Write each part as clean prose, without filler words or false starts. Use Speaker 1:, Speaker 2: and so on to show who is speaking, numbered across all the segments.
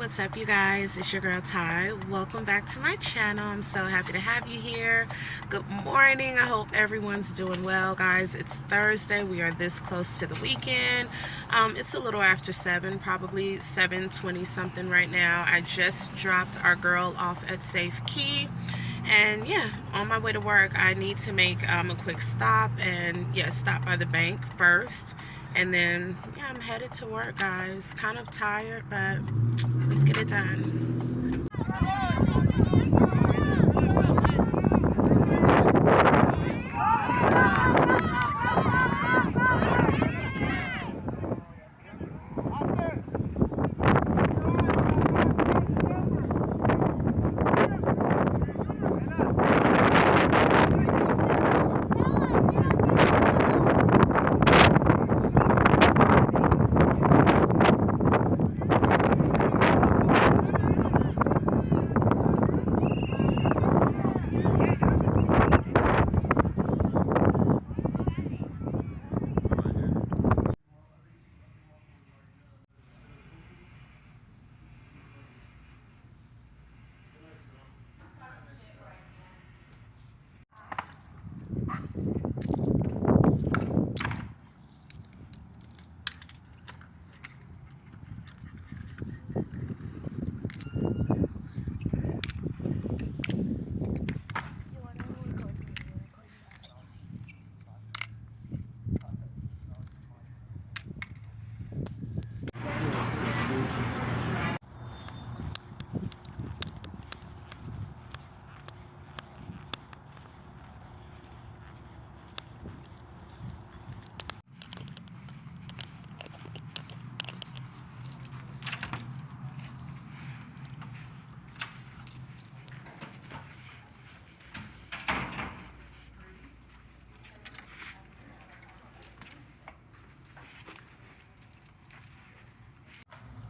Speaker 1: What's up, you guys? It's your girl Ty. Welcome back to my channel. I'm so happy to have you here. Good morning. I hope everyone's doing well, guys. It's Thursday. We are this close to the weekend. It's a little after 7, probably 7:20 something right now. I just dropped our girl off at Safe Key. And yeah, on my way to work, I need to make a quick stop and stop by the bank first. And then, I'm headed to work, guys. Kind of tired, but let's get it done.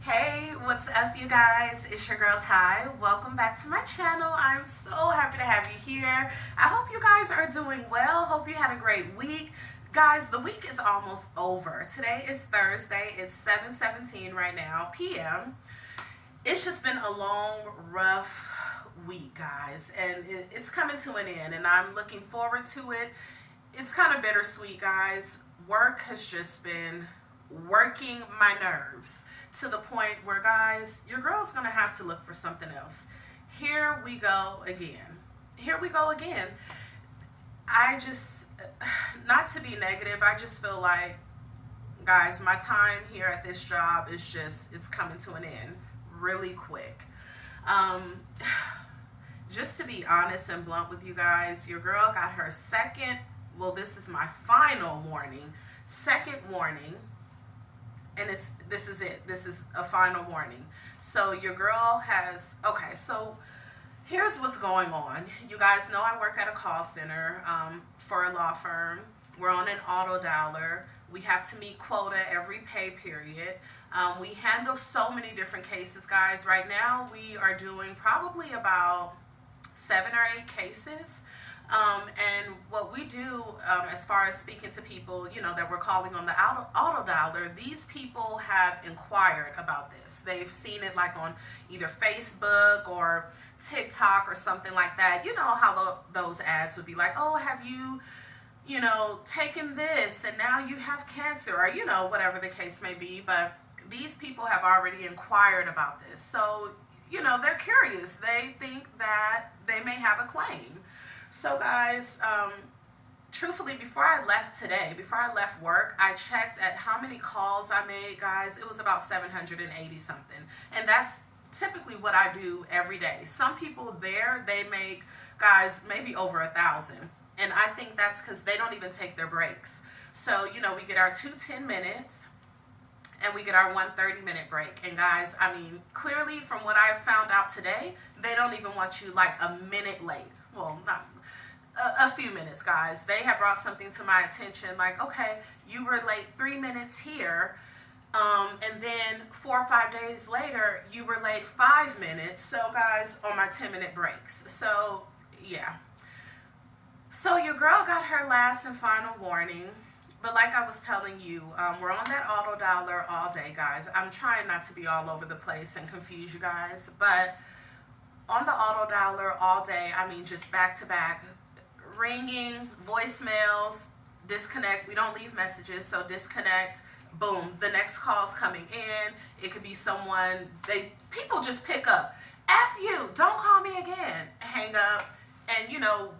Speaker 1: Hey, what's up, you guys? It's your girl Ty. Welcome back to my channel. I'm so happy to have you here. I hope you guys are doing well. Hope you had a great week. Guys, the week is almost over. Today is Thursday. It's 7:17 right now, p.m. It's just been a long, rough week, guys, and it's coming to an end, and I'm looking forward to it. It's kind of bittersweet, guys. Work has just been working my nerves to the point where, guys, your girl's gonna have to look for something else. Here we go again. Here we go again. I just, not to be negative, I just feel like, guys, my time here at this job is just, it's coming to an end really quick. Um, just to be honest and blunt with you guys, your girl got her second, well, this is my final warning, second warning, and this is it. This is a final warning. So your girl has, okay, so here's what's going on. You guys know I work at a call center for a law firm. We're on an auto dialer. We have to meet quota every pay period. We handle so many different cases, guys. Right now we are doing probably about 7 or 8 cases. And what we do, as far as speaking to people, that we're calling on the auto dialer, these people have inquired about this. They've seen it like on either Facebook or TikTok or something like that. You know how those ads would be like, oh, have you, taken this and now you have cancer, or, whatever the case may be. But these people have already inquired about this. So, they're curious. They think that they may have a claim. So, guys, truthfully, before I left today, before I left work, I checked at how many calls I made, guys. It was about 780 something. And that's typically what I do every day. Some people there, they make, guys, maybe over 1,000. And I think that's because they don't even take their breaks. So, we get our 2 10 minutes and we get our 1 30-minute break. And guys, I mean, clearly from what I found out today, they don't even want you like a minute late. Well, not a few minutes, guys. They have brought something to my attention like, okay, you were late 3 minutes here, and then 4 or 5 days later, you were late 5 minutes. So, guys, on my 10-minute breaks. So, yeah. So your girl got her last and final warning. But like I was telling you, we're on that auto dialer all day, guys. I'm trying not to be all over the place and confuse you guys, but on the auto dialer all day, I mean, just back to back, ringing, voicemails, disconnect. We don't leave messages, so disconnect. Boom, the next call's coming in. It could be someone, people just pick up. F you, don't call me again. Hang up. And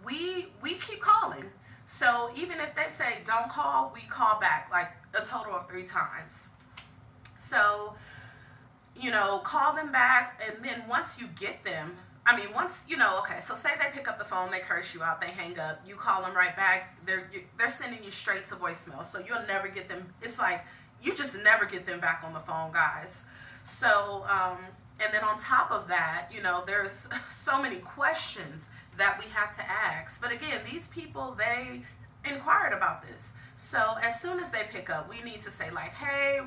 Speaker 1: we keep calling. So even if they say don't call, we call back like a total of 3 times. So call them back, and then once you get them, I mean, once okay. So say they pick up the phone, they curse you out, they hang up. You call them right back. They're sending you straight to voicemail, so you'll never get them. It's like you just never get them back on the phone, guys. So and then on top of that, there's so many questions that we have to ask. But again, these people, they inquired about this. So as soon as they pick up, we need to say like, hey,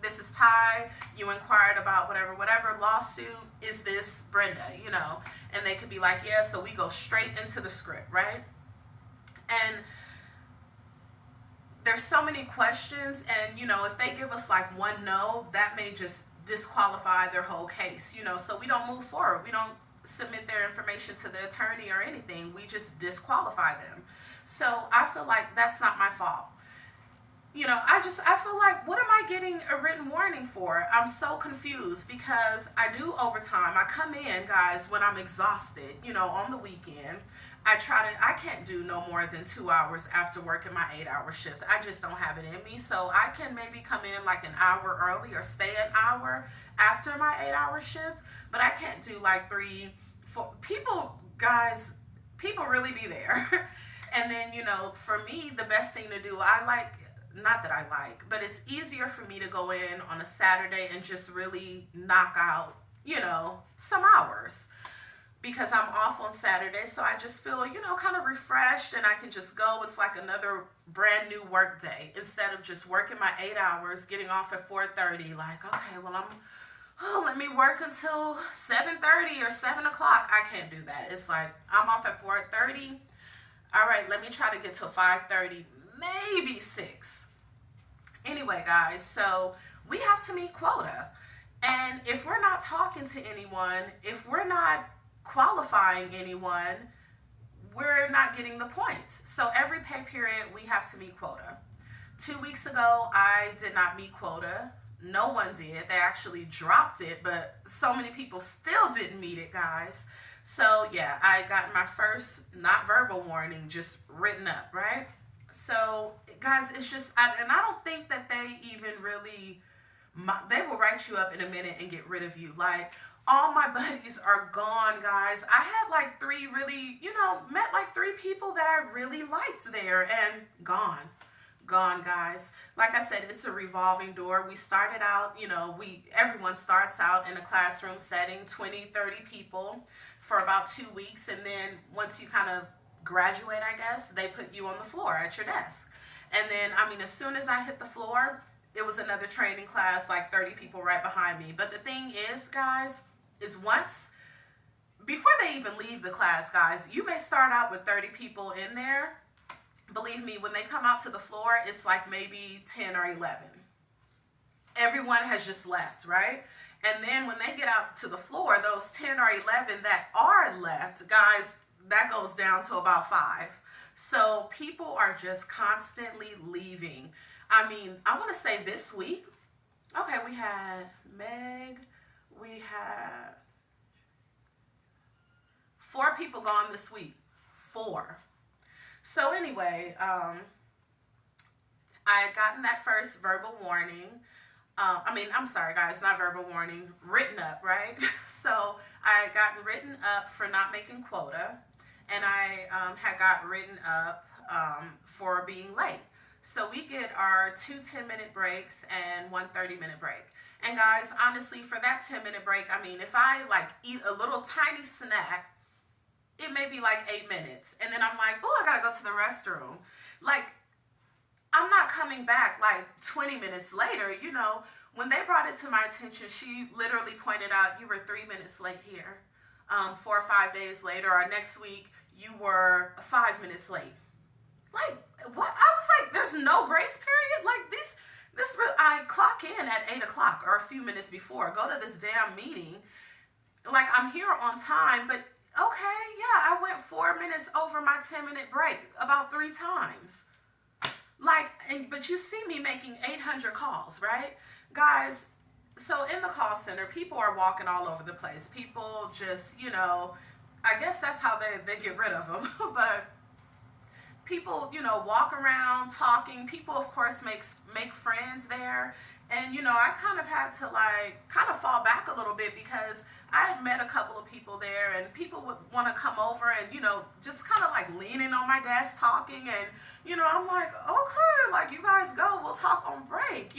Speaker 1: this is Ty. You inquired about whatever lawsuit. Is this Brenda? And they could be like, yeah. So we go straight into the script, right? And there's so many questions, and if they give us like one no, that may just disqualify their whole case. So we don't move forward. We don't submit their information to the attorney or anything. We just disqualify them. So I feel like that's not my fault. I feel like, what am I getting a written warning for? I'm so confused because I do overtime. I come in, guys, when I'm exhausted, on the weekend. I can't do no more than 2 hours after working my 8-hour shift. I just don't have it in me. So I can maybe come in like an hour early or stay an hour after my 8-hour shift, but I can't do like 3, 4. Guys, people really be there. And then, for me, the best thing to do, not that I like, but it's easier for me to go in on a Saturday and just really knock out, some hours, because I'm off on Saturday. So I just feel, kind of refreshed, and I can just go. It's like another brand new work day instead of just working my 8 hours, getting off at 4:30. Like, okay, well, let me work until 7:30 or 7 o'clock. I can't do that. It's like, I'm off at 4:30. All right, let me try to get to 5:30, maybe 6. Anyway, guys, so we have to meet quota. And if we're not talking to anyone, if we're not qualifying anyone, we're not getting the points. So every pay period, we have to meet quota. 2 weeks ago, I did not meet quota. No one did. They actually dropped it, but so many people still didn't meet it, guys. So yeah, I got my first not verbal warning, just written up, right? So guys, it's just, and I don't think that they even really, they will write you up in a minute and get rid of you. Like, all my buddies are gone, guys. I had like 3 really, met like 3 people that I really liked there, and gone, guys. Like I said, it's a revolving door. We started out, everyone starts out in a classroom setting, 20, 30 people for about 2 weeks. And then once you kind of graduate, I guess, they put you on the floor at your desk. And then, as soon as I hit the floor, it was another training class, like 30 people right behind me. But the thing is, guys, is before they even leave the class, guys, you may start out with 30 people in there. Believe me, when they come out to the floor, it's like maybe 10 or 11. Everyone has just left, right? And then when they get out to the floor, those 10 or 11 that are left, guys, that goes down to about 5. So people are just constantly leaving. I want to say this week, okay, we had Meg, we had 4 people gone this week. 4. So anyway, I had gotten that first verbal warning. I'm sorry, guys, not verbal warning, written up, right? So I had gotten written up for not making quota, and I had got written up for being late. So we get our 2 10-minute breaks and 1 30-minute break. And guys, honestly, for that 10-minute break, if I like eat a little tiny snack, it may be like 8 minutes. And then I'm like, oh, I gotta go to the restroom. Like, I'm not coming back like 20 minutes later. When they brought it to my attention, she literally pointed out, you were 3 minutes late here. 4 or 5 days later, or next week, you were 5 minutes late. Like, what? I was like, there's no grace period? Like, I clock in at 8 o'clock or a few minutes before, go to this damn meeting. Like, I'm here on time, but okay, yeah, I went 4 minutes over my 10-minute break about 3 times. Like, but you see me making 800 calls, right? Guys, so in the call center, people are walking all over the place. People just, I guess that's how they get rid of them. But people, walk around talking. People, of course, make friends there. And, I kind of had to kind of fall back a little bit because I had met a couple of people there and people would want to come over and, just kind of leaning on my desk talking. And, I'm like, okay, you guys go, we'll talk on break.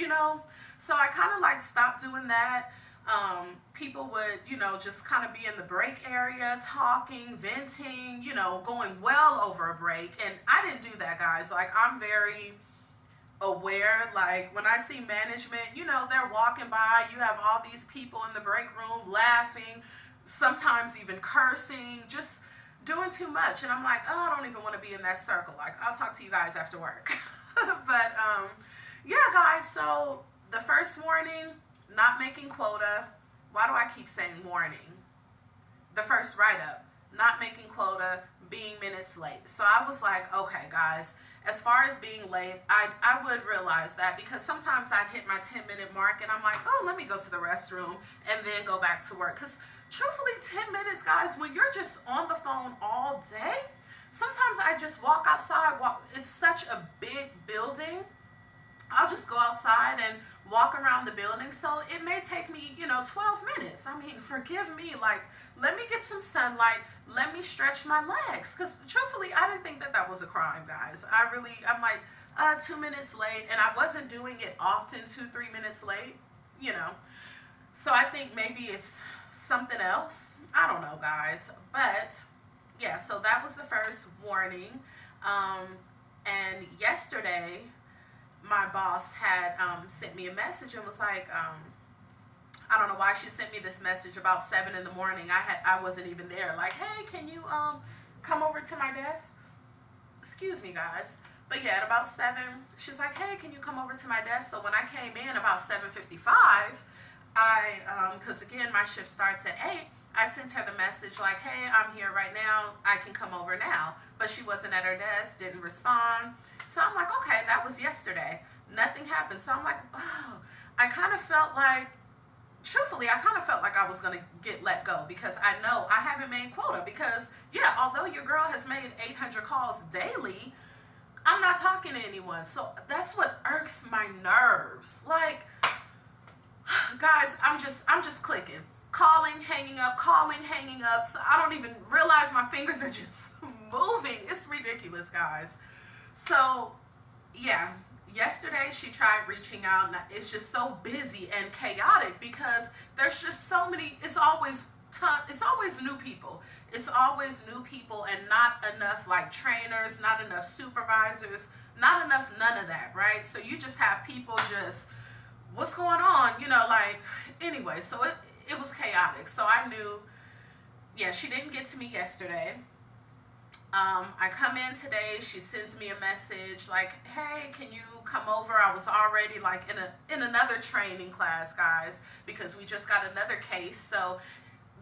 Speaker 1: So I kind of stopped doing that. People would, just kind of be in the break area talking, venting, going well over a break. And I didn't do that, guys. I'm very aware. When I see management, they're walking by, you have all these people in the break room laughing, sometimes even cursing, just doing too much. And I'm like, oh, I don't even want to be in that circle. I'll talk to you guys after work. But yeah, guys, so the first warning, not making quota. Why do I keep saying warning? The first write-up, not making quota, being minutes late. So I was like, okay, guys, as far as being late, I would realize that because sometimes I'd hit my 10-minute mark and I'm like, oh, let me go to the restroom and then go back to work. Because truthfully, 10 minutes, guys, when you're just on the phone all day, sometimes I just walk outside. It's such a big building. I'll just go outside and walk around the building. So it may take me, 12 minutes. I mean, forgive me. Let me get some sunlight. Let me stretch my legs. Because truthfully, I didn't think that was a crime, guys. I'm like, 2 minutes late. And I wasn't doing it often, 2-3 minutes late, So I think maybe it's something else. I don't know, guys. But yeah, so that was the first warning. And yesterday, my boss had sent me a message and was like, I don't know why she sent me this message about 7 in the morning. I wasn't even there. Like, hey, can you come over to my desk? Excuse me, guys. But yeah, at about 7, she's like, hey, can you come over to my desk? So when I came in about 7:55, because again, my shift starts at 8, I sent her the message like, hey, I'm here right now. I can come over now. But she wasn't at her desk, didn't respond. So I'm like, okay, that was yesterday. Nothing happened. So I'm like, oh, truthfully, I kind of felt like I was going to get let go because I know I haven't made quota because, yeah, although your girl has made 800 calls daily, I'm not talking to anyone. So that's what irks my nerves. Guys, I'm just clicking. Calling, hanging up. So I don't even realize my fingers are just moving. It's ridiculous, guys. So, yeah, yesterday she tried reaching out. And it's just so busy and chaotic because there's just so many. It's always new people. It's always new people and not enough trainers, not enough supervisors, not enough none of that, right? So you just have people just, what's going on? Anyway, so it was chaotic. So I knew, yeah, she didn't get to me yesterday. I come in today, she sends me a message like, hey, can you come over? I was already in another training class, guys, because we just got another case. So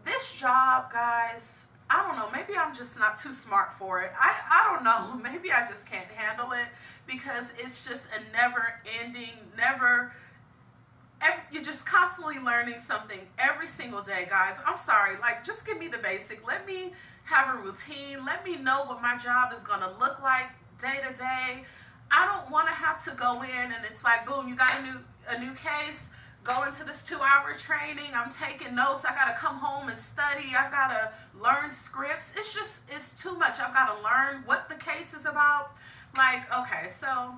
Speaker 1: this job, guys, I don't know, maybe I'm just not too smart for it. I don't know, maybe I just can't handle it because it's just a never ending, you're just constantly learning something every single day, guys. I'm sorry, just give me the basic. Let me have a routine. Let me know what my job is going to look like day to day. I don't want to have to go in and it's like, boom, you got a new case. Go into this 2-hour training. I'm taking notes. I got to come home and study. I've got to learn scripts. It's too much. I've got to learn what the case is about. Okay, so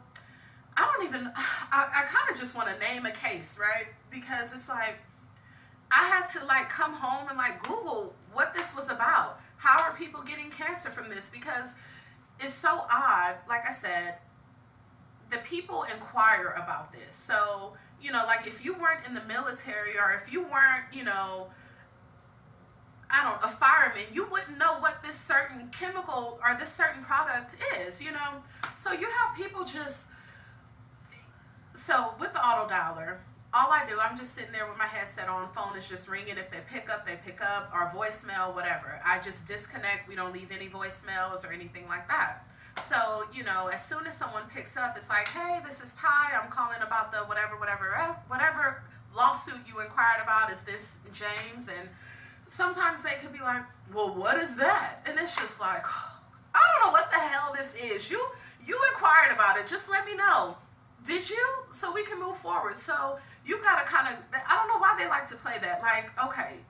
Speaker 1: I kind of just want to name a case, right? Because it's I had to come home and Google what this was about. How are people getting cancer from this? Because it's so odd. Like I said, the people inquire about this. So, if you weren't in the military or if you weren't, a fireman, you wouldn't know what this certain chemical or this certain product is, So you have people just, so with the auto dialer, all I do, I'm just sitting there with my headset on, phone is just ringing. If they pick up, they pick up, or voicemail, whatever. I just disconnect. We don't leave any voicemails or anything like that. So, as soon as someone picks up, it's like, hey, this is Ty. I'm calling about the whatever lawsuit you inquired about. Is this James? And sometimes they could be like, well, what is that? And it's just like, I don't know what the hell this is. You inquired about it. Just let me know. Did you? So we can move forward. So you gotta kind of, I don't know why they like to play that. Like, okay,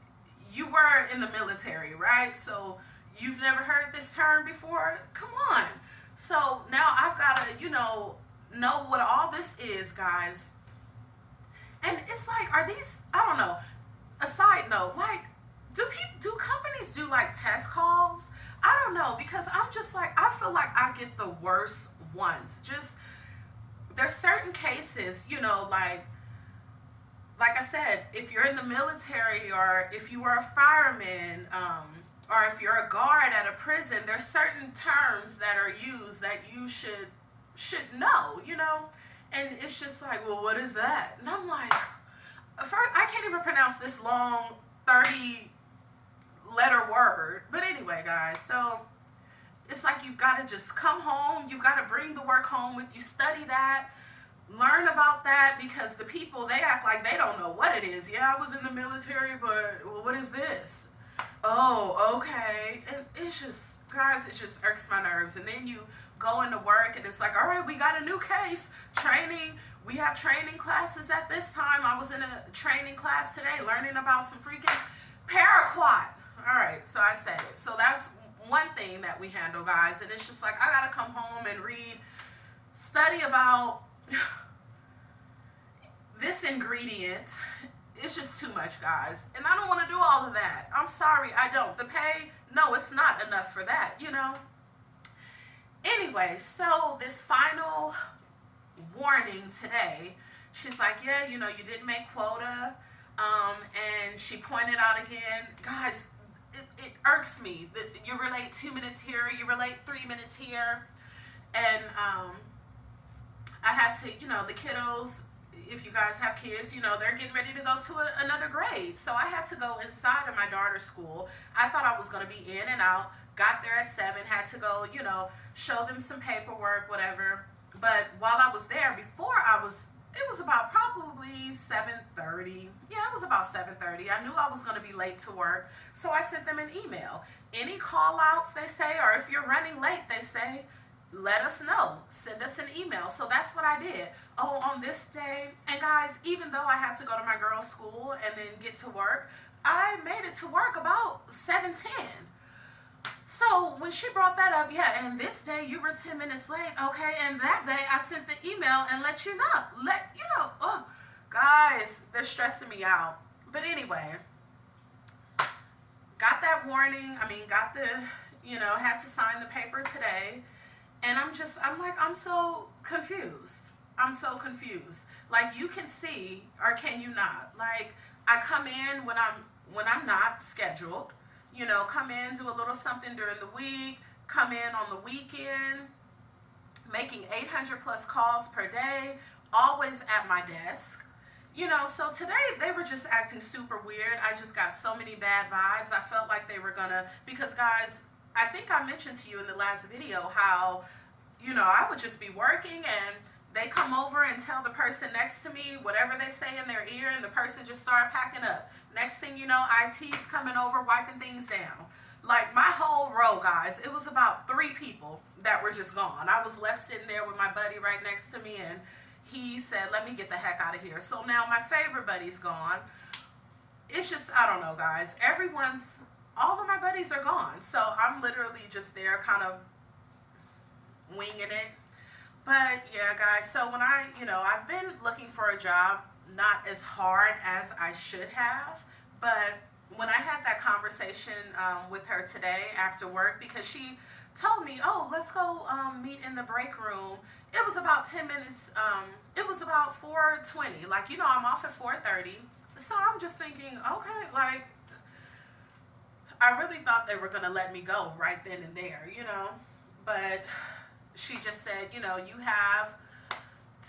Speaker 1: you were in the military, right? So you've never heard this term before? Come on. So now I've gotta, know what all this is, guys. And it's like, are these, I don't know, a side note, like, do companies do like test calls? I don't know, because I'm just like, I feel like I get the worst ones. Just, there's certain cases, like I said, if you're in the military, or if you were a fireman, or if you're a guard at a prison, there's certain terms that are used that you should know, And it's just like, well, what is that? And I'm like, first, I can't even pronounce this long 30-letter word. But anyway, guys, so it's like you've got to just come home. You've got to bring the work home with you. Study that. Learn about that, because the people, they act like they don't know what it is. Yeah, I was in the military, but well, what is this? Oh, okay. And it's just, guys, it just irks my nerves. And then you go into work and it's like, all right, we got a new case. Training. We have training classes at this time. I was in a training class today learning about some freaking paraquat. All right, so I said it. So that's one thing that we handle, guys. And it's just like, I got to come home and study about this ingredient. It's just too much, guys. And I don't want to do all of that. I'm sorry, I don't. The pay, no, it's not enough for that, Anyway, so this final warning today, she's like, yeah, you didn't make quota. And she pointed out again, guys, it irks me that you were late 2 minutes here, you were late 3 minutes here. And I had to, the kiddos, if you guys have kids, they're getting ready to go to another grade. So I had to go inside of my daughter's school. I thought I was going to be in and out. Got there at 7, had to go, show them some paperwork, whatever. But while I was there, it was about probably 7:30. Yeah, it was about 7:30. I knew I was going to be late to work. So I sent them an email. Any call outs, they say, or if you're running late, they say, let us know. Send us an email. So that's what I did. Oh, on this day. And guys, even though I had to go to my girls' school and then get to work, I made it to work about 7:10. So when she brought that up, yeah, and this day you were 10 minutes late, okay, and that day I sent the email and let you know. Oh, guys, they're stressing me out. But anyway, got that warning. Got had to sign the paper today. And I'm so confused. I'm so confused. Like, you can see, or can you not? Like, I come in when I'm not scheduled. Come in, do a little something during the week, come in on the weekend, making 800 plus calls per day, always at my desk. So today they were just acting super weird. I just got so many bad vibes. I felt like they were gonna, because guys, I think I mentioned to you in the last video how, I would just be working and they come over and tell the person next to me whatever they say in their ear, and the person just started packing up. Next thing you know, IT's coming over, wiping things down. Like, my whole row, guys, it was about 3 people that were just gone. I was left sitting there with my buddy right next to me, and he said, let me get the heck out of here. So now my favorite buddy's gone. It's just, I don't know, guys. All of my buddies are gone. So I'm literally just there kind of winging it. But yeah, guys, so when I've been looking for a job, not as hard as I should have, but when I had that conversation with her today after work, because she told me, oh, let's go meet in the break room. It was about 10 minutes, it was about 4:20, like, I'm off at 4:30. So I'm just thinking, okay, like, I really thought they were going to let me go right then and there, but she just said, you have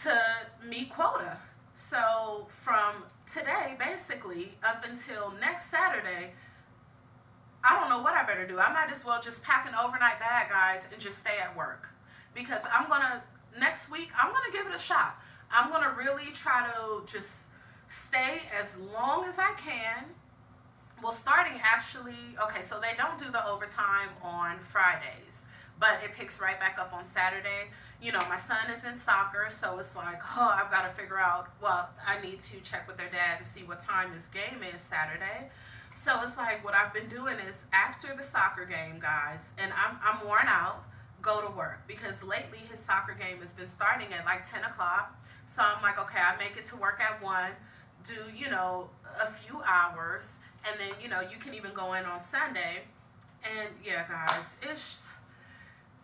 Speaker 1: to meet quota. So from today, basically, up until next Saturday, I don't know what I better do. I might as well just pack an overnight bag, guys, and just stay at work. Because next week, I'm going to give it a shot. I'm going to really try to just stay as long as I can. Well, starting actually, okay, so they don't do the overtime on Fridays, but it picks right back up on Saturday. My son is in soccer, so it's like, I've got to figure out, well, I need to check with their dad and see what time his game is Saturday. So it's like what I've been doing is after the soccer game, guys, and I'm worn out, go to work because lately his soccer game has been starting at like 10 o'clock. So I'm like, okay, I make it to work at 1, do, a few hours, and then, you can even go in on Sunday. And yeah, guys, it's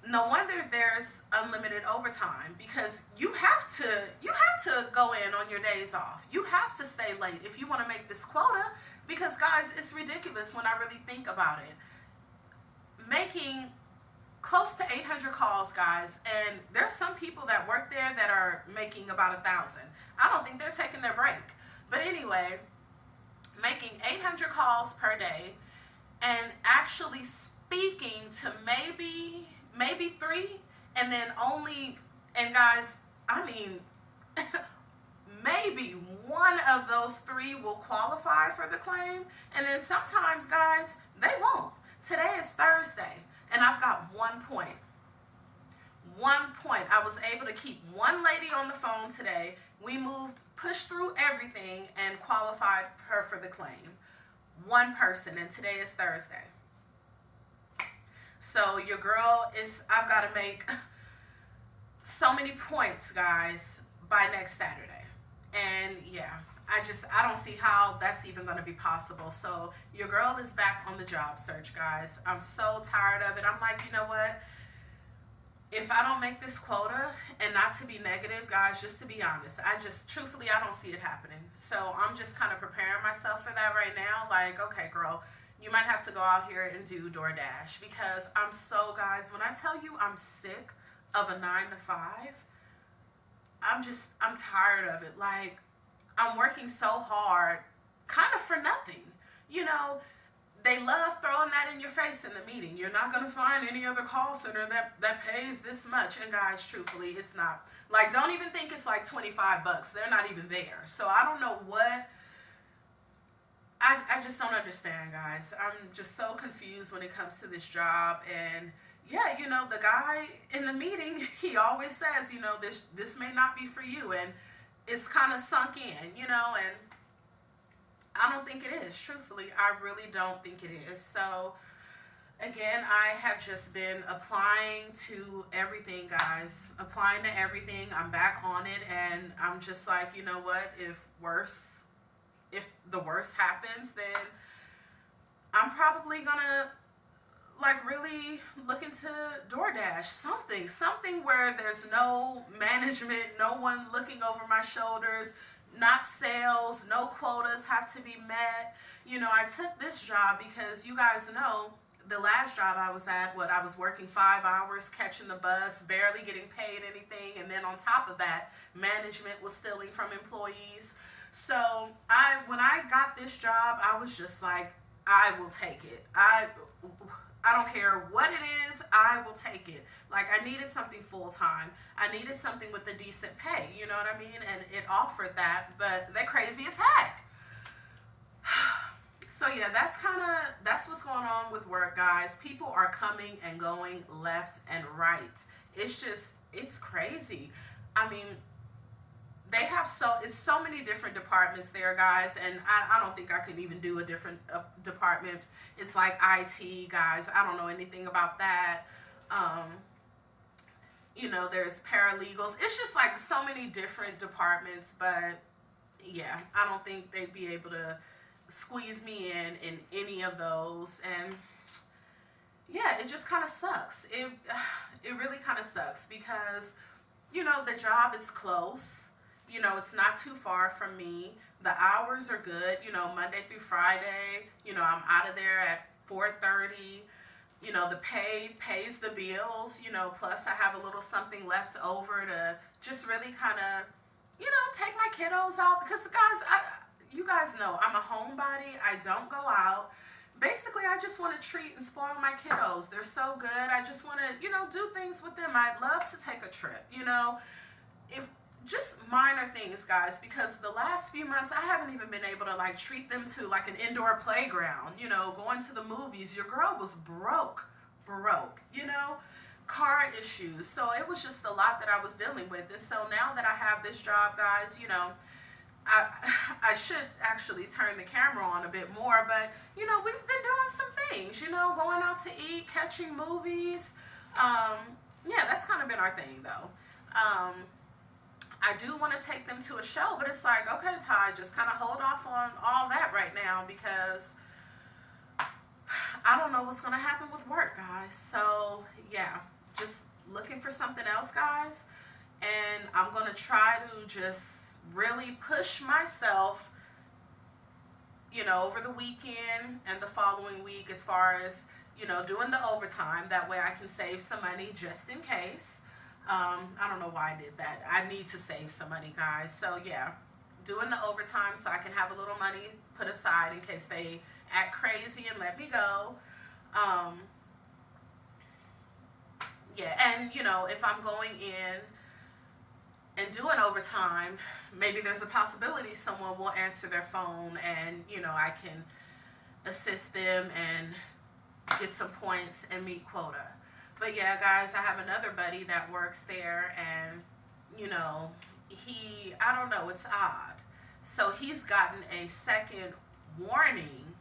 Speaker 1: no wonder there's unlimited overtime because you have to go in on your days off. You have to stay late if you want to make this quota because, guys, it's ridiculous when I really think about it. Making close to 800 calls, guys, and there's some people that work there that are making about 1,000. I don't think they're taking their break. But anyway, making 800 calls per day and actually speaking to maybe 3, and then and guys, I mean, maybe one of those 3 will qualify for the claim, and then sometimes, guys, they won't. Today is Thursday, and I've got 1 point. 1 point. I was able to keep one lady on the phone today. We pushed through everything, and qualified her for the claim. One person, and today is Thursday. So your girl I've got to make so many points, guys, by next Saturday. And yeah, I don't see how that's even going to be possible. So your girl is back on the job search, guys. I'm so tired of it. I'm like, you know what? If I don't make this quota, and not to be negative, guys, just to be honest, truthfully, I don't see it happening. So I'm just kind of preparing myself for that right now. Like, okay, girl, you might have to go out here and do DoorDash because guys, when I tell you I'm sick of a 9 to 5, I'm tired of it. Like, I'm working so hard, kind of for nothing. They love throwing that in your face in the meeting. You're not going to find any other call center that pays this much. And guys, truthfully, it's not. Like, don't even think it's like $25. They're not even there. So I don't know what. I just don't understand, guys. I'm just so confused when it comes to this job. And yeah, the guy in the meeting, he always says, this may not be for you. And it's kind of sunk in, and I don't think it is. Truthfully, I really don't think it is. So again, I have just been applying to everything, guys. Applying to everything. I'm back on it, and I'm just like, you know what? If the worst happens, then I'm probably gonna like really look into DoorDash, something where there's no management, no one looking over my shoulders, not sales, no quotas have to be met. I took this job because you guys know the last job I was at, I was working 5 hours, catching the bus, barely getting paid anything, and then on top of that, management was stealing from employees. So when I got this job, I was just like, I will take it. I don't care what it is, I will take it. Like, I needed something full-time. I needed something with a decent pay, you know what I mean? And it offered that, but they're crazy as heck. So yeah, that's what's going on with work, guys. People are coming and going left and right. It's crazy. I mean, it's so many different departments there, guys, and I don't think I could even do a different department. It's like IT, guys. I don't know anything about that. There's paralegals. It's just like so many different departments, but yeah, I don't think they'd be able to squeeze me in any of those. And yeah, it just kind of sucks. It really kind of sucks because the job is close. It's not too far from me. The hours are good, Monday through Friday. I'm out of there at 4:30. The pay pays the bills, plus I have a little something left over to just really kind of, take my kiddos out. Because, guys, you guys know I'm a homebody. I don't go out. Basically, I just want to treat and spoil my kiddos. They're so good. I just want to, do things with them. I'd love to take a trip, if just minor things, guys, because the last few months I haven't even been able to like treat them to like an indoor playground, going to the movies. Your girl was broke, car issues. So it was just a lot that I was dealing with. And so now that I have this job, guys, I should actually turn the camera on a bit more, but we've been doing some things, going out to eat, catching movies. Yeah, that's kind of been our thing though. I do want to take them to a show, but it's like, okay, Ty, just kind of hold off on all that right now because I don't know what's going to happen with work, guys. So, yeah, just looking for something else, guys. And I'm going to try to just really push myself, over the weekend and the following week as far as, doing the overtime. That way I can save some money just in case. I don't know why I did that. I need to save some money, guys. So, yeah, doing the overtime so I can have a little money put aside in case they act crazy and let me go. Yeah, and, if I'm going in and doing overtime, maybe there's a possibility someone will answer their phone and, I can assist them and get some points and meet quota. But yeah, guys, I have another buddy that works there and, I don't know, it's odd. So he's gotten a second warning.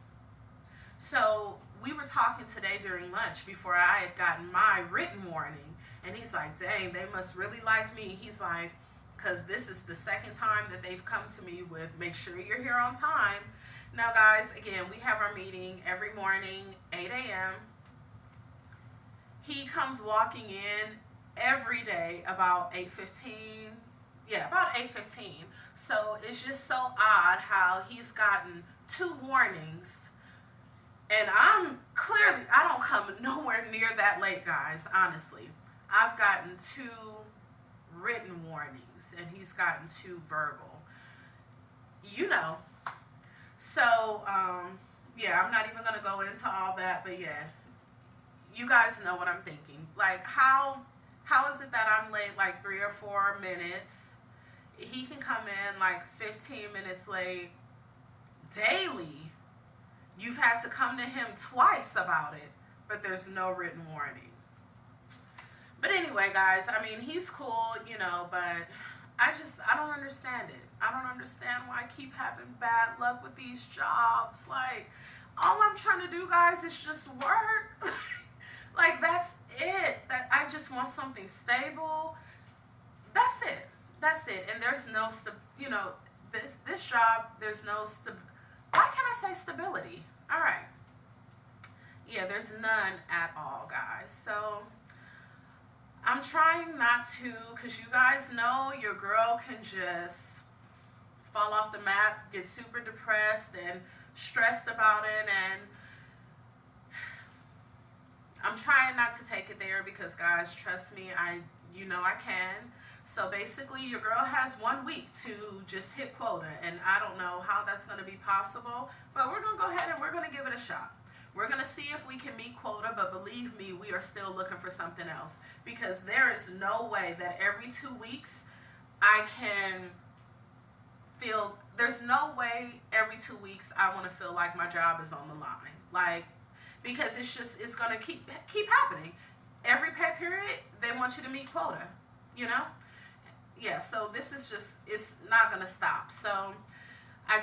Speaker 1: So we were talking today during lunch before I had gotten my written warning. And he's like, dang, they must really like me. He's like, because this is the second time that they've come to me with, make sure you're here on time. Now, guys, again, we have our meeting every morning, 8 a.m. He comes walking in every day about 8:15. Yeah, about 8:15. So it's just so odd how he's gotten 2 warnings. And I don't come nowhere near that late, guys, honestly. I've gotten 2 written warnings and he's gotten 2 verbal. So, yeah, I'm not even going to go into all that, but yeah. You guys know what I'm thinking. Like, how is it that I'm late like 3 or 4 minutes? He can come in like 15 minutes late daily. You've had to come to him twice about it, but there's no written warning. But anyway, guys, I mean, he's cool, but I don't understand it. I don't understand why I keep having bad luck with these jobs. Like, all I'm trying to do, guys, is just work. Like, that's it. That I just want something stable. That's it. And there's no this job, there's no why can't I say stability? All right. Yeah, there's none at all, guys. So I'm trying not to, because you guys know your girl can just fall off the map, get super depressed and stressed about it, and I'm trying not to take it there because, guys, trust me, I can. So basically, your girl has 1 week to just hit quota, and I don't know how that's going to be possible, but we're going to go ahead and we're going to give it a shot. We're going to see if we can meet quota, but believe me, we are still looking for something else because there is no way that every 2 weeks I can feel, there's no way every 2 weeks I want to feel like my job is on the line. Like, because it's going to keep happening. Every pay period, they want you to meet quota, Yeah, so this is it's not going to stop. So I'm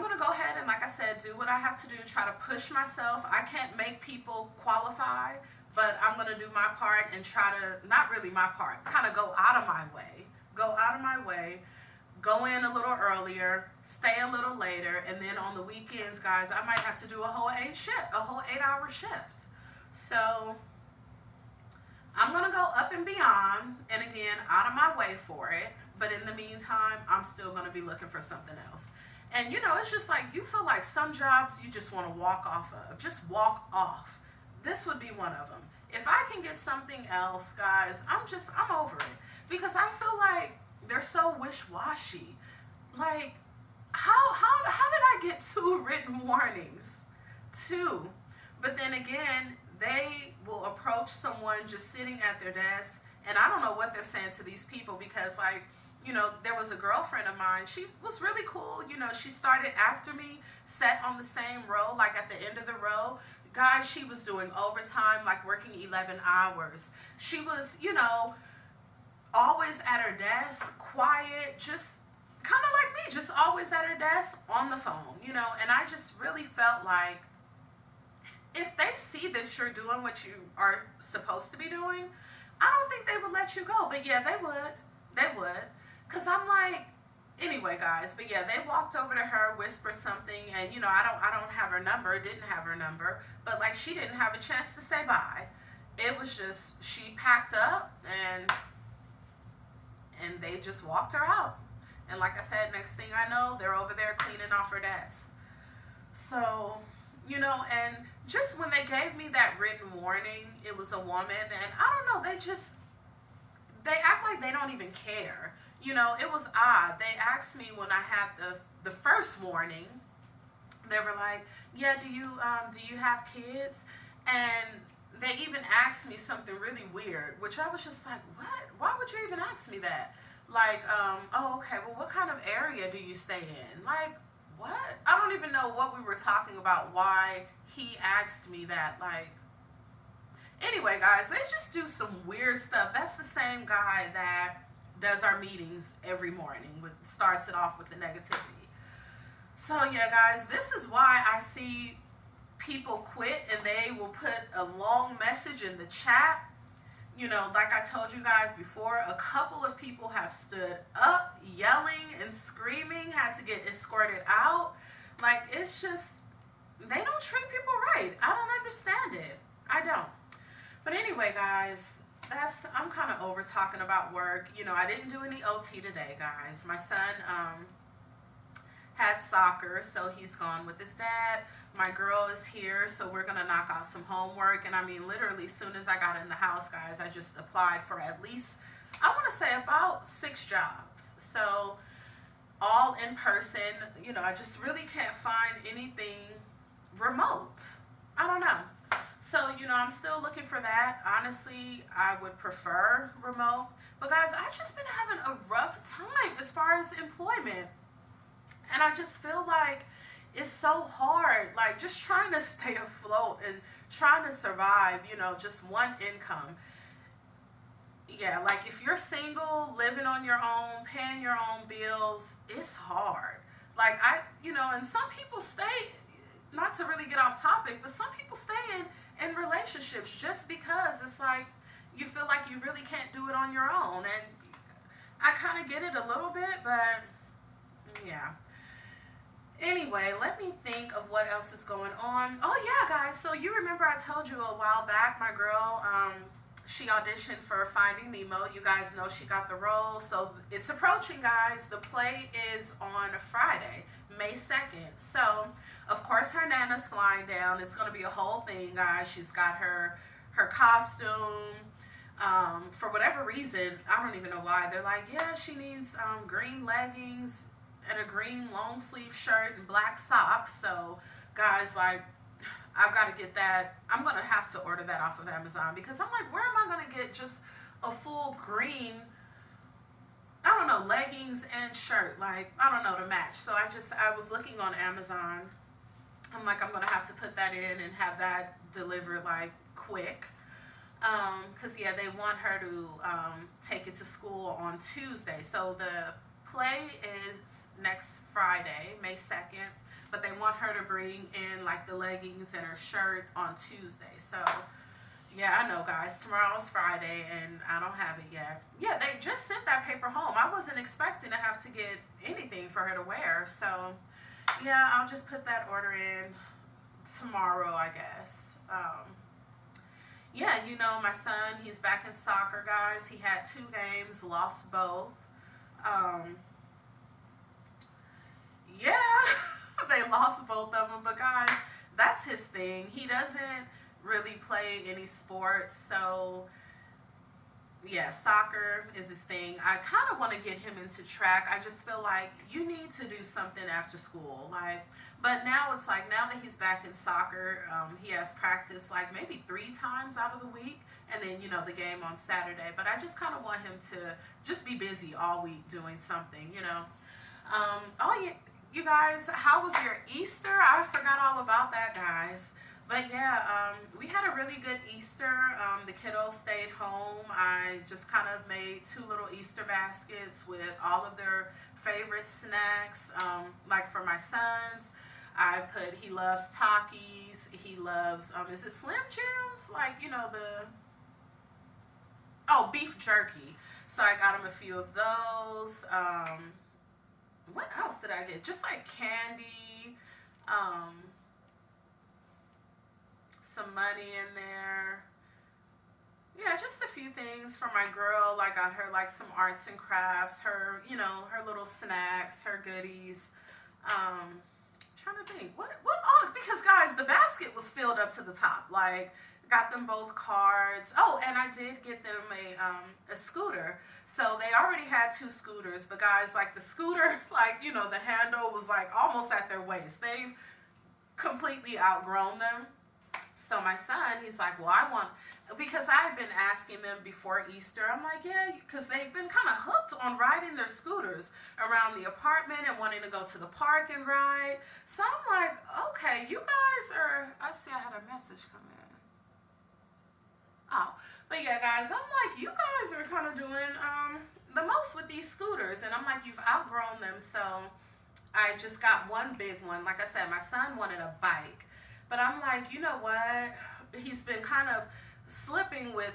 Speaker 1: going to go ahead and, like I said, do what I have to do, try to push myself. I can't make people qualify, but I'm going to do my part and try to, not really my part, kind of go out of my way, go in a little earlier, stay a little later, and then on the weekends, guys, I might have to do a whole 8-hour shift. So I'm going to go up and beyond, and again, out of my way for it. But in the meantime, I'm still going to be looking for something else. And, it's just like you feel like some jobs you just want to walk off of. Just walk off. this would be one of them. If I can get something else, guys, I'm over it. Because I feel like they're so wish-washy. Like, how did I get 2 written warnings? 2. But then again, they will approach someone just sitting at their desk, and I don't know what they're saying to these people because, like, there was a girlfriend of mine. She was really cool. She started after me, sat on the same row, like at the end of the row. Guys, she was doing overtime, like working 11 hours. She was, always at her desk, quiet, just kind of like me, just always at her desk on the phone, and I just really felt like if they see that you're doing what you are supposed to be doing, I don't think they would let you go. But yeah, they would. They would. Because I'm like, anyway, guys, but yeah, they walked over to her, whispered something, and I don't have her number, didn't have her number, but like she didn't have a chance to say bye. It was just she packed up and they just walked her out. And like I said, next thing I know, they're over there cleaning off her desk. So, and just when they gave me that written warning, it was a woman, and I don't know, they act like they don't even care. It was odd. They asked me when I had the first warning. They were like, "Yeah, do you have kids?" And they even asked me something really weird, which I was just like, "What? Why would you even ask me that?" Like, "Oh, okay. Well, what kind of area do you stay in?" Like, what? I don't even know what we were talking about. Why he asked me that? Like, anyway, guys, they just do some weird stuff. That's the same guy that does our meetings every morning, starts it off with the negativity. So yeah, guys, this is why I see people quit and they will put a long message in the chat. Like I told you guys before, a couple of people have stood up yelling and screaming, had to get escorted out. Like, it's just, they don't treat people right. I don't understand it. I don't. But anyway, guys, I'm kind of over talking about work. I didn't do any OT today, guys. My son had soccer, so he's gone with his dad. My girl is here, so we're going to knock out some homework. And I mean, literally, as soon as I got in the house, guys, I just applied for at least, I want to say about 6 jobs. So all in person, I just really can't find anything remote. I don't know. So, I'm still looking for that. Honestly, I would prefer remote. But guys, I've just been having a rough time as far as employment. And I just feel like it's so hard, like just trying to stay afloat and trying to survive, just one income. Yeah, like if you're single, living on your own, paying your own bills, it's hard. Like and some people stay, not to really get off topic, but some people stay in relationships just because it's like you feel like you really can't do it on your own. And I kind of get it a little bit, but yeah. Anyway, let me think of what else is going on. Oh yeah, guys, so you remember I told you a while back my girl, she auditioned for Finding Nemo. You guys know she got the role. So it's approaching, guys. The play is on Friday, May 2nd. So, of course, her Nana's flying down. It's going to be a whole thing, guys. She's got her costume. For whatever reason, I don't even know why. They're like, yeah, she needs green leggings and a green long sleeve shirt and black socks. So, guys, like, I've got to get that. I'm going to have to order that off of Amazon because I'm like, where am I going to get just a full green, I don't know, leggings and shirt? Like, I don't know, to match. So I was looking on Amazon. I'm like, I'm going to have to put that in and have that delivered like quick. Because, yeah, they want her to take it to school on Tuesday. So the play is next Friday, May 2nd. But they want her to bring in like the leggings and her shirt on Tuesday. So, yeah, I know, guys. Tomorrow's Friday and I don't have it yet. Yeah, they just sent that paper home. I wasn't expecting to have to get anything for her to wear. So, yeah, I'll just put that order in tomorrow, I guess. Yeah, my son, he's back in soccer, guys. He had 2 games, lost both. Yeah, they lost both of them. But, guys, that's his thing. He doesn't really play any sports, so yeah, soccer is his thing. I kind of want to get him into track. I just feel like you need to do something after school. Like, but now it's like now that he's back in soccer, he has practice like maybe 3 times out of the week, and then the game on Saturday. But I just kind of want him to just be busy all week doing something. Oh yeah, you guys, how was your Easter? I forgot all about that, guys. But yeah, we had a really good Easter. The kiddos stayed home. I just kind of made 2 little Easter baskets with all of their favorite snacks. Like for my sons, he loves Takis. He loves, is it Slim Jims? Like, beef jerky. So I got him a few of those. What else did I get? Just like candy. Um, some money in there. Yeah, just a few things for my girl. I got her like some arts and crafts, her little snacks, her goodies. Trying to think what all, because guys, the basket was filled up to the top. Like, got them both cards. Oh, and I did get them a scooter. So they already had 2 scooters, but guys, like the scooter, like the handle was like almost at their waist. They've completely outgrown them. So my son, he's like, well, because I had been asking them before Easter. I'm like, yeah, because they've been kind of hooked on riding their scooters around the apartment and wanting to go to the park and ride. So I'm like, okay, you guys are, I see I had a message come in. Oh, but yeah, guys, I'm like, you guys are kind of doing the most with these scooters. And I'm like, you've outgrown them. So I just got one big one. Like I said, my son wanted a bike. But I'm like, you know what? He's been kind of slipping with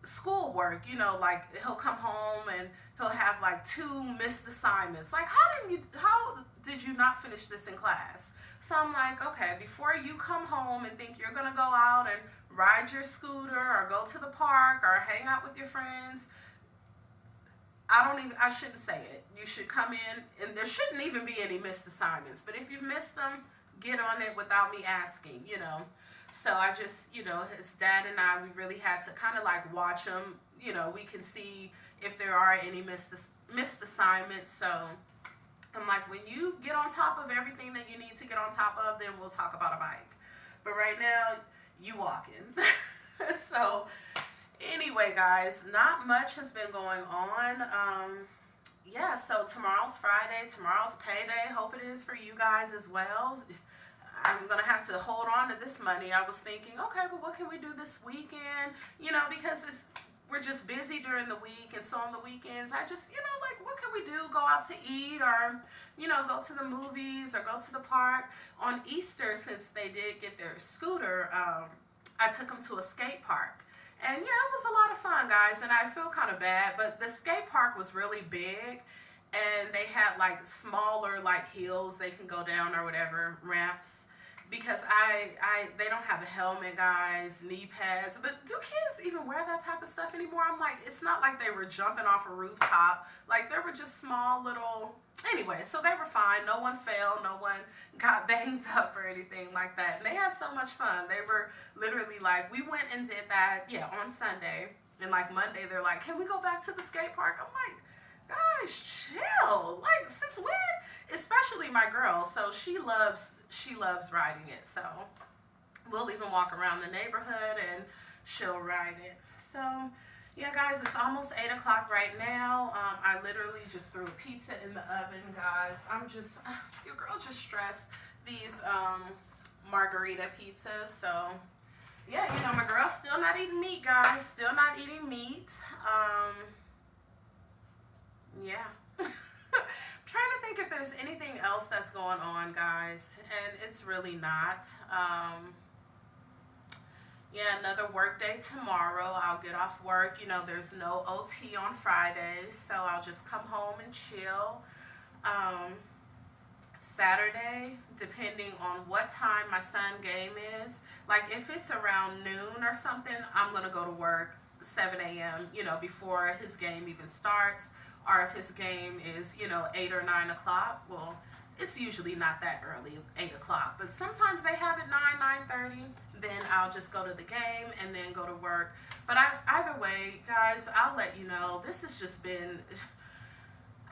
Speaker 1: schoolwork. Like he'll come home and he'll have like 2 missed assignments. Like, how did you not finish this in class? So I'm like, okay, before you come home and think you're gonna go out and ride your scooter or go to the park or hang out with your friends, I shouldn't say it. You should come in, and there shouldn't even be any missed assignments. But if you've missed them, get on it without me asking. So I just, his dad and I, we really had to kind of like watch them. We can see if there are any missed assignments. So I'm like, when you get on top of everything that you need to get on top of, then we'll talk about a bike. But right now, you walking. So anyway, guys, not much has been going on. Yeah, so tomorrow's Friday. Tomorrow's payday. Hope it is for you guys as well. I'm going to have to hold on to this money. I was thinking, okay, but what can we do this weekend? Because we're just busy during the week. And so on the weekends, I just, like, what can we do? Go out to eat or, go to the movies or go to the park. On Easter, since they did get their scooter, I took them to a skate park. And yeah, it was a lot of fun, guys. And I feel kind of bad, but the skate park was really big. And they had like smaller like hills they can go down or whatever, ramps. Because they don't have a helmet, guys, knee pads. But do kids even wear that type of stuff anymore? I'm like, it's not like they were jumping off a rooftop. Like, there were just small little, anyway, so they were fine. No one fell, no one got banged up or anything like that. And they had so much fun. They were literally like, we went and did that, yeah, on Sunday. And like Monday, they're like, can we go back to the skate park? I'm like, guys, chill. Like, since when? Especially my girl. So she loves riding it. So we'll even walk around the neighborhood and she'll ride it. So yeah, guys, it's almost 8 o'clock right now. I literally just threw a pizza in the oven, guys. Your girl just stressed these margarita pizzas. So yeah, my girl's still not eating meat, guys. Still not eating meat. Yeah. Trying to think if there's anything else that's going on, guys, and it's really not. Yeah, another work day tomorrow. I'll get off work. There's no OT on Fridays, so I'll just come home and chill. Saturday, depending on what time my son game is, like if it's around noon or something, I'm going to go to work 7 a.m., before his game even starts. Or if his game is, 8 or 9 o'clock, well, it's usually not that early, 8 o'clock. But sometimes they have it 9:30. then I'll just go to the game and then go to work. But either way, guys, I'll let you know. This has just been,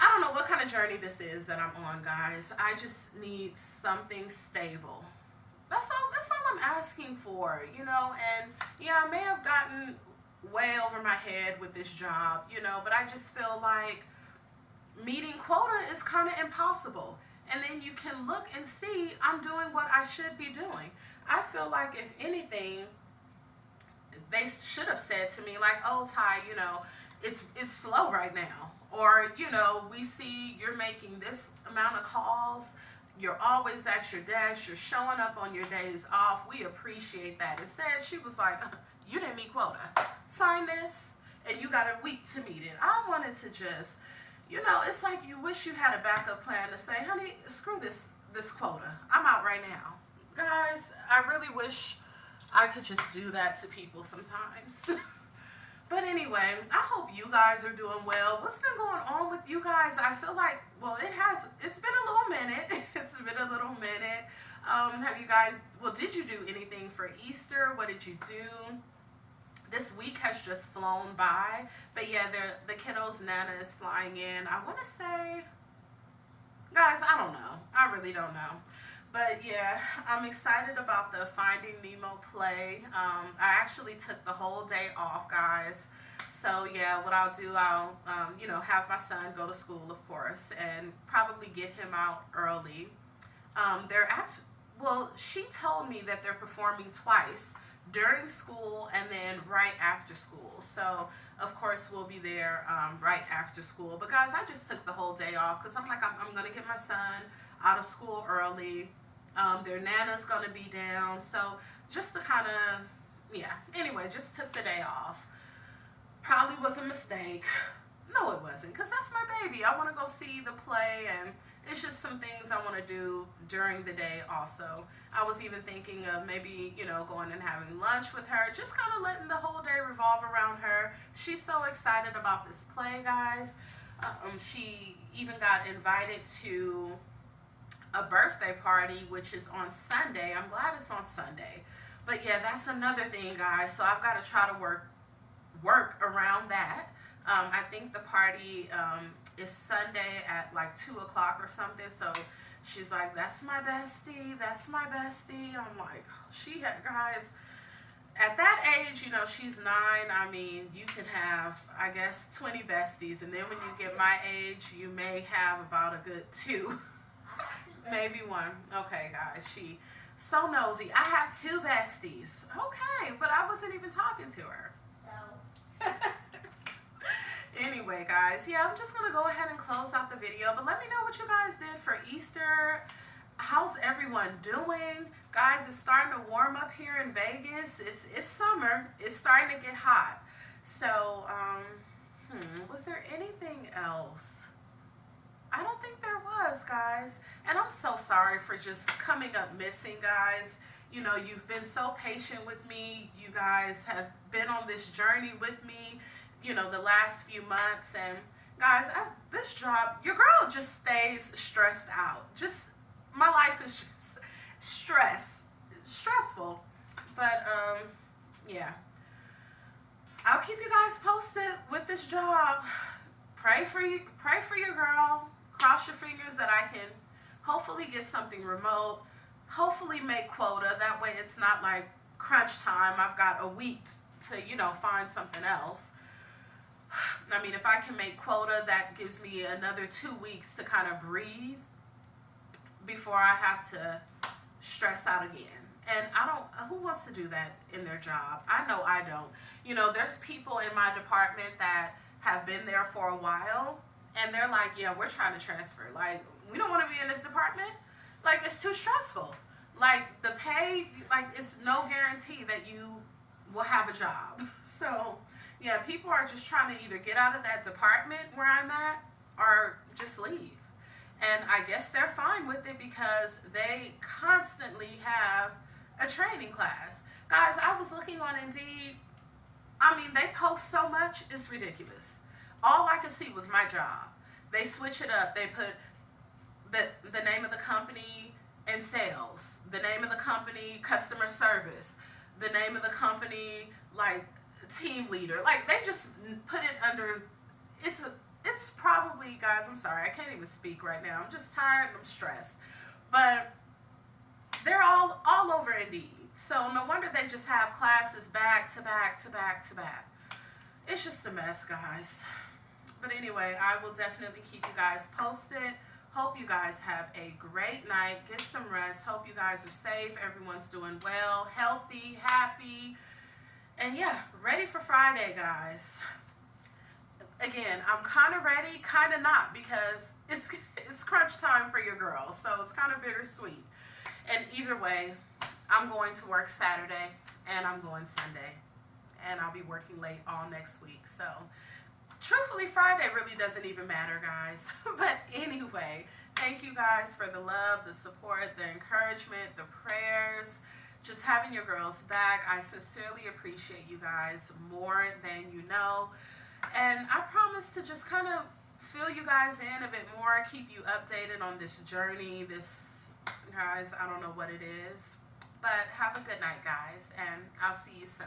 Speaker 1: I don't know what kind of journey this is that I'm on, guys. I just need something stable. That's all I'm asking for, and yeah, I may have gotten way over my head with this job, but I just feel like meeting quota is kind of impossible. And then you can look and see I'm doing what I should be doing. I feel like if anything, they should have said to me like, "Oh, Ty, it's slow right now," or "We see you're making this amount of calls. You're always at your desk. You're showing up on your days off. We appreciate that." Instead, she was like, "You didn't meet quota. Sign this, and you got a week to meet it." I wanted to just, it's like you wish you had a backup plan to say, "Honey, screw this quota. I'm out right now." Guys, I really wish I could just do that to people sometimes. But anyway, I hope you guys are doing well. What's been going on with you guys? I feel like, well, it's been a little minute. It's been a little minute. Have you guys, well, did you do anything for Easter? What did you do? This week has just flown by. But yeah, the kiddos' Nana is flying in. I want to say, guys, I don't know. I really don't know. But yeah, I'm excited about the Finding Nemo play. I actually took the whole day off, guys. So yeah, what I'll do, I'll have my son go to school, of course, and probably get him out early. She told me that they're performing twice during school and then right after school. So of course we'll be there right after school. But guys, I just took the whole day off because I'm like, I'm gonna get my son out of school early. Their Nana's gonna be down, so just to kind of, yeah. Anyway, just took the day off. Probably was a mistake. No, it wasn't, because that's my baby. I want to go see the play, and it's just some things I want to do during the day also. I was even thinking of maybe, going and having lunch with her, just kind of letting the whole day revolve around her. She's so excited about this play, guys. She even got invited to a birthday party, which is on Sunday. I'm glad it's on Sunday. But yeah, that's another thing, guys. So I've got to try to work around that. I think the party is Sunday at like 2 o'clock or something. So she's like, "That's my bestie. That's my bestie." I'm like, guys, at that age, she's 9. I mean, you can have, I guess, 20 besties. And then when you get my age, you may have about a good 2. Maybe 1. Okay, guys, she so nosy. I have 2 besties. Okay, but I wasn't even talking to her. Anyway, guys, yeah, I'm just going to go ahead and close out the video. But let me know what you guys did for Easter. How's everyone doing? Guys, it's starting to warm up here in Vegas. It's summer. It's starting to get hot. So, was there anything else? I don't think there was, guys. And I'm so sorry for just coming up missing, guys. You've been so patient with me. You guys have been on this journey with me, the last few months. And guys, this job, your girl just stays stressed out. My life is just stressful. But, yeah. I'll keep you guys posted with this job. Pray for your girl. Cross your fingers that I can hopefully get something remote, hopefully make quota. That way it's not like crunch time. I've got a week to, find something else. I mean, if I can make quota, that gives me another 2 weeks to kind of breathe before I have to stress out again. And who wants to do that in their job? I know I don't. There's people in my department that have been there for a while, and they're like, "Yeah, we're trying to transfer. Like, we don't want to be in this department. Like, it's too stressful. Like, the pay, like, it's no guarantee that you will have a job." So, yeah, people are just trying to either get out of that department where I'm at or just leave. And I guess they're fine with it because they constantly have a training class. Guys, I was looking on Indeed. I mean, they post so much, it's ridiculous. All I could see was my job. They switch it up. They put the name of the company in sales, the name of the company, customer service, the name of the company, like team leader. Like they just put it under. It's it's probably, guys. I'm sorry, I can't even speak right now. I'm just tired and I'm stressed. But they're all over Indeed. So no wonder they just have classes back to back to back to back. It's just a mess, guys. But anyway, I will definitely keep you guys posted. Hope you guys have a great night. Get some rest. Hope you guys are safe. Everyone's doing well, healthy, happy. And yeah, ready for Friday, guys. Again, I'm kind of ready, kind of not, because it's crunch time for your girl. So it's kind of bittersweet. And either way, I'm going to work Saturday and I'm going Sunday. And I'll be working late all next week. So truthfully, Friday really doesn't even matter, guys. But anyway, thank you guys for the love, the support, the encouragement, the prayers, just having your girls back. I sincerely appreciate you guys more than you know. And I promise to just kind of fill you guys in a bit more, keep you updated on this journey, guys, I don't know what it is. But have a good night, guys, and I'll see you soon.